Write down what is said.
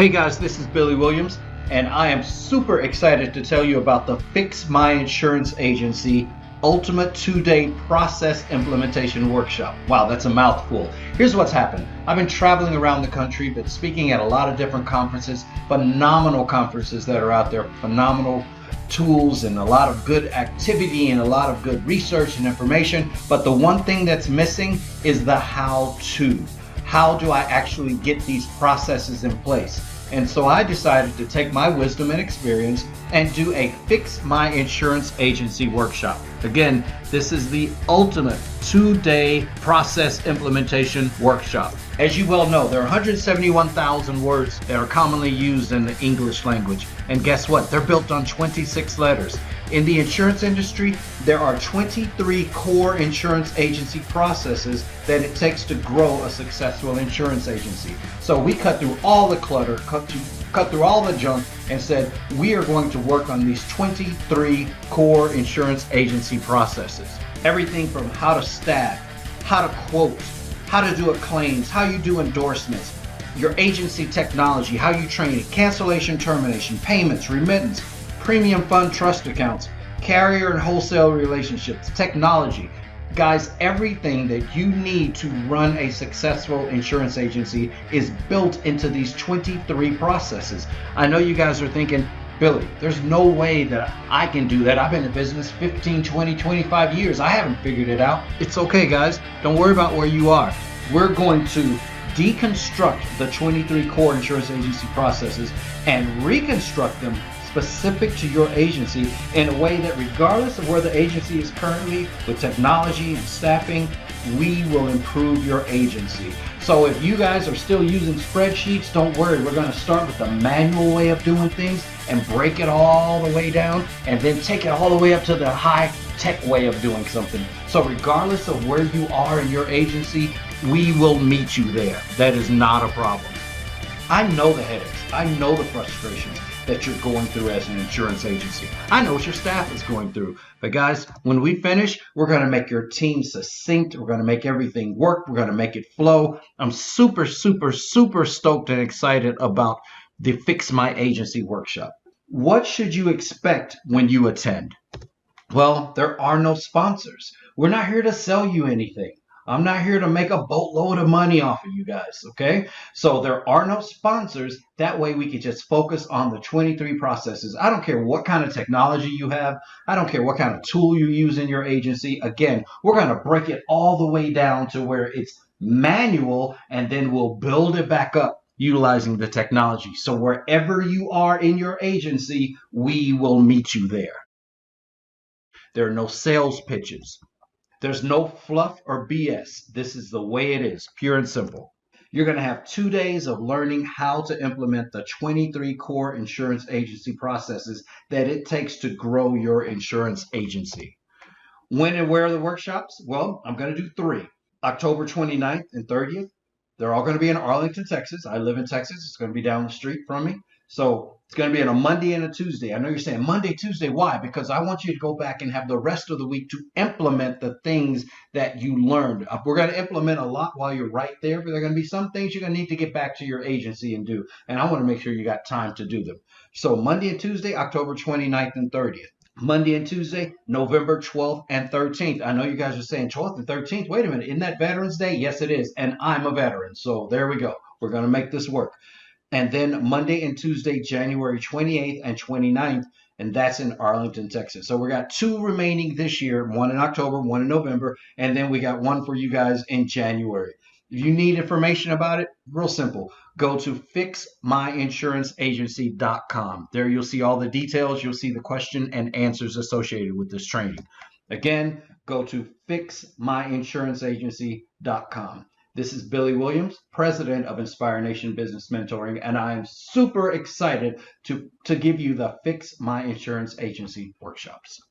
Hey guys, this is Billy Williams, and I am super excited to tell you about the Fix My Insurance Agency Ultimate 2-Day Process Implementation Workshop. Wow, that's a mouthful. Here's what's happened. I've been traveling around the country, been speaking at a lot of different conferences, phenomenal conferences that are out there, phenomenal tools and a lot of good activity and a lot of good research and information. But the one thing that's missing is the how-to. How do I actually get these processes in place? And so I decided to take my wisdom and experience and do a Fix My Insurance Agency workshop. Again, this is the ultimate 2-day process implementation workshop. As you well know, there are 171,000 words that are commonly used in the English language. And guess what? They're built on 26 letters. In the insurance industry, there are 23 core insurance agency processes that it takes to grow a successful insurance agency. So we cut through all the clutter, cut through all the junk, and said we are going to work on these 23 core insurance agency processes. Everything from how to staff, how to quote, how to do claims, how you do endorsements, your agency technology, how you train it, cancellation, termination, payments, remittance, premium fund trust accounts, carrier and wholesale relationships, technology. Guys, everything that you need to run a successful insurance agency is built into these 23 processes. I know you guys are thinking, Billy, there's no way that I can do that. I've been in business 15, 20, 25 years. I haven't figured it out. It's okay, guys. Don't worry about where you are. We're going to deconstruct the 23 core insurance agency processes and reconstruct them specific to your agency in a way that regardless of where the agency is currently with technology and staffing, we will improve your agency. So if you guys are still using spreadsheets, don't worry. We're going to start with the manual way of doing things and break it all the way down and then take it all the way up to the high tech way of doing something. So regardless of where you are in your agency, we will meet you there. That is not a problem. I know the headaches. I know the frustrations that you're going through as an insurance agency. I know what your staff is going through. But guys, when we finish, we're going to make your team succinct. We're going to make everything work. We're going to make it flow. I'm super, super, super stoked and excited about the Fix My Agency workshop. What should you expect when you attend? Well, there are no sponsors. We're not here to sell you anything. I'm not here to make a boatload of money off of you guys, okay? So there are no sponsors. That way we can just focus on the 23 processes. I don't care what kind of technology you have. I don't care what kind of tool you use in your agency. Again, we're going to break it all the way down to where it's manual, and then we'll build it back up utilizing the technology. So wherever you are in your agency, we will meet you there. There are no sales pitches. There's no fluff or BS. This is the way it is, pure and simple. You're going to have 2 days of learning how to implement the 23 core insurance agency processes that it takes to grow your insurance agency. When and where are the workshops? Well, I'm going to do 3. October 29th and 30th. They're all going to be in Arlington, Texas. I live in Texas. It's going to be down the street from me. So it's going to be on a Monday and a Tuesday. I know you're saying Monday, Tuesday. Why? Because I want you to go back and have the rest of the week to implement the things that you learned. We're going to implement a lot while you're right there, but there are going to be some things you're going to need to get back to your agency and do. And I want to make sure you got time to do them. So Monday and Tuesday, October 29th and 30th. Monday and Tuesday, November 12th and 13th. I know you guys are saying 12th and 13th. Wait a minute. Isn't that Veterans Day? Yes, it is. And I'm a veteran. So there we go. We're going to make this work. And then Monday and Tuesday, January 28th and 29th, and that's in Arlington, Texas. So we got 2 remaining this year, 1 in October, 1 in November, and then we got 1 for you guys in January. If you need information about it, real simple. Go to fixmyinsuranceenagency.com. There you'll see all the details. You'll see the question and answers associated with this training. Again, go to fixmyinsuranceenagency.com. This is Billy Williams, president of Inspire Nation Business Mentoring, and I am super excited to give you the Fix My Insurance Agency workshops.